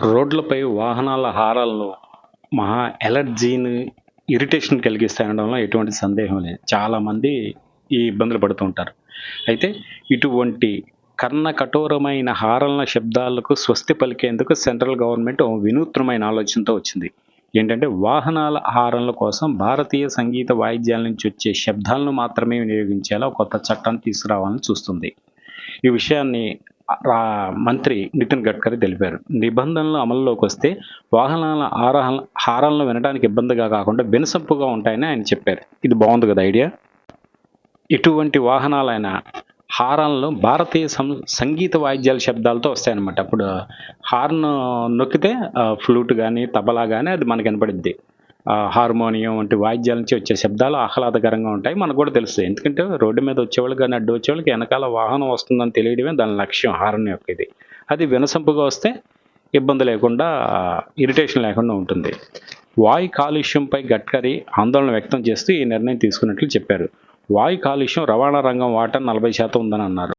రోడ్లపై వాహనాల హారాలను మహా ఎలర్జీని, ఇరిటేషన్ కలిగిస్తాయనడంలో ఎటువంటి సందేహం లేదు. చాలామంది ఈ ఇబ్బందులు పడుతూ ఉంటారు. అయితే ఇటువంటి కర్ణ కఠోరమైన హారన శబ్దాలకు స్వస్తి పలికేందుకు సెంట్రల్ గవర్నమెంట్ ఓ వినూత్నమైన ఆలోచనతో వచ్చింది. ఏంటంటే వాహనాల హారన్ల కోసం భారతీయ సంగీత వాయిద్యాల నుంచి వచ్చే శబ్దాలను మాత్రమే వినియోగించేలా ఒక కొత్త చట్టాన్ని తీసుకురావాలని చూస్తుంది. ఈ విషయాన్ని మంత్రి నితిన్ గడ్కరీ తెలిపారు. నిబంధనలు అమల్లోకి వస్తే వాహనాల హారాలను వినడానికి ఇబ్బందిగా కాకుండా వినసొంపుగా ఉంటాయని ఆయన చెప్పారు. ఇది బాగుంది కదా ఐడియా. ఇటువంటి వాహనాలైన హారాలను భారతీయ సంగీత వాయిద్యాల శబ్దాలతో వస్తాయన్నమాట. అప్పుడు హార్న్ నొక్కితే ఫ్లూట్ కానీ తబలా కానీ అది మనకు వినపడుద్ది. హార్మోనియం వంటి వాయిద్యాల నుంచి వచ్చే శబ్దాలు ఆహ్లాదకరంగా ఉంటాయి. మనకు కూడా తెలుస్తుంది. ఎందుకంటే రోడ్డు మీద వచ్చేవాళ్ళు కానీ అడ్డు వచ్చేవాళ్ళకి వెనకాల వాహనం వస్తుందని తెలియడమే దాని లక్ష్యం హార్న్ యొక్క ఇది. అది వినసొంపుగా వస్తే ఇబ్బంది లేకుండా, ఇరిటేషన్ లేకుండా ఉంటుంది. వాయు కాలుష్యంపై గడ్కరీ ఆందోళన వ్యక్తం చేస్తూ ఈ నిర్ణయం తీసుకున్నట్లు చెప్పారు. వాయు కాలుష్యం రవాణా రంగం వాటా 40% ఉందని అన్నారు.